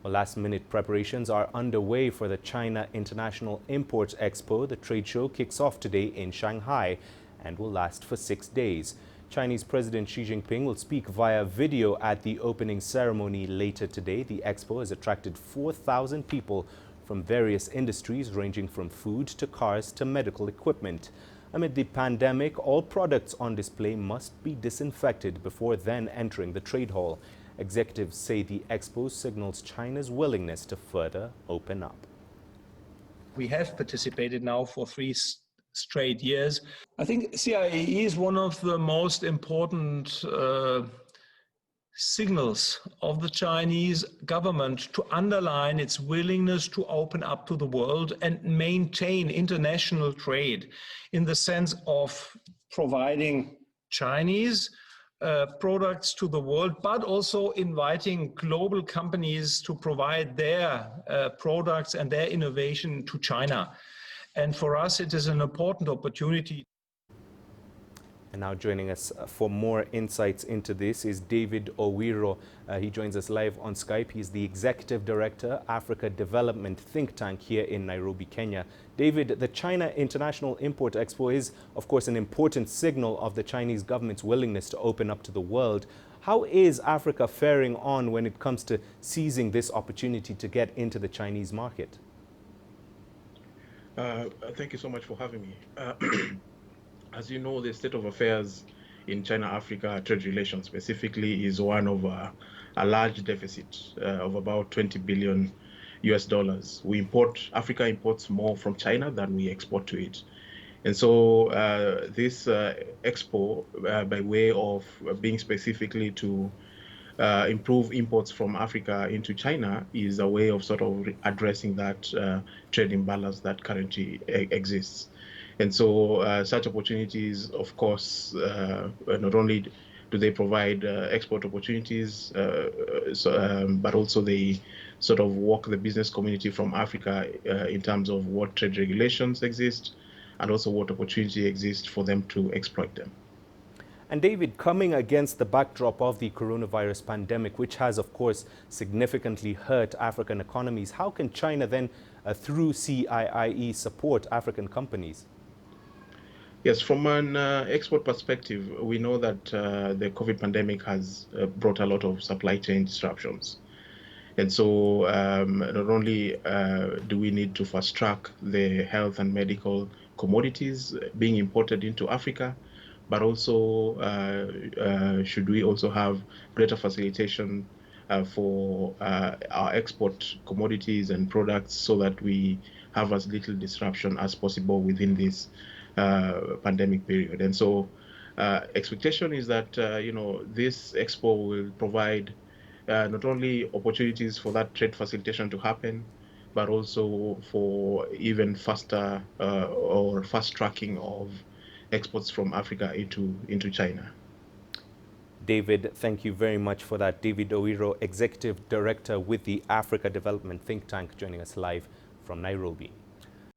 Well, last-minute preparations are underway for the China International Imports Expo. The trade show kicks off today in Shanghai and will last for 6 days. Chinese President Xi Jinping will speak via video at the opening ceremony later today. The expo has attracted 4,000 people from various industries ranging from food to cars to medical equipment. Amid the pandemic, all products on display must be disinfected before then entering the trade hall. Executives say the expo signals China's willingness to further open up. We have participated now for three straight years. I think CIE is one of the most important signals of the Chinese government to underline its willingness to open up to the world and maintain international trade in the sense of providing Chinese products to the world, but also inviting global companies to provide their products and their innovation to China. And for us, it is an important opportunity. And now joining us for more insights into this is David Owiro. He joins us live on Skype. He's the Executive Director, Africa Development Think Tank here in Nairobi, Kenya. David, the China International Import Expo is, of course, an important signal of the Chinese government's willingness to open up to the world. How is Africa faring on when it comes to seizing this opportunity to get into the Chinese market? Thank you so much for having me. As you know, the state of affairs in China-Africa trade relations specifically is one of a large deficit of about $20 billion US. Africa imports more from China than we export to it. And so this expo, by way of being specifically to improve imports from Africa into China, is a way of sort of addressing that trade imbalance that currently exists. And so such opportunities, of course, not only do they provide export opportunities, but also they sort of walk the business community from Africa in terms of what trade regulations exist and also what opportunity exists for them to exploit them. And David, coming against the backdrop of the coronavirus pandemic, which has, of course, significantly hurt African economies, how can China then, through CIIE, support African companies? Yes, from an export perspective, we know that the COVID pandemic has brought a lot of supply chain disruptions. And so not only do we need to fast track the health and medical commodities being imported into Africa, but also should we also have greater facilitation for our export commodities and products so that we have as little disruption as possible within this pandemic period. And so expectation is that this expo will provide not only opportunities for that trade facilitation to happen, but also for even faster or fast tracking of exports from Africa into China. David, thank you very much for that. David Owiro, Executive Director with the Africa Development Think Tank, joining us live from Nairobi.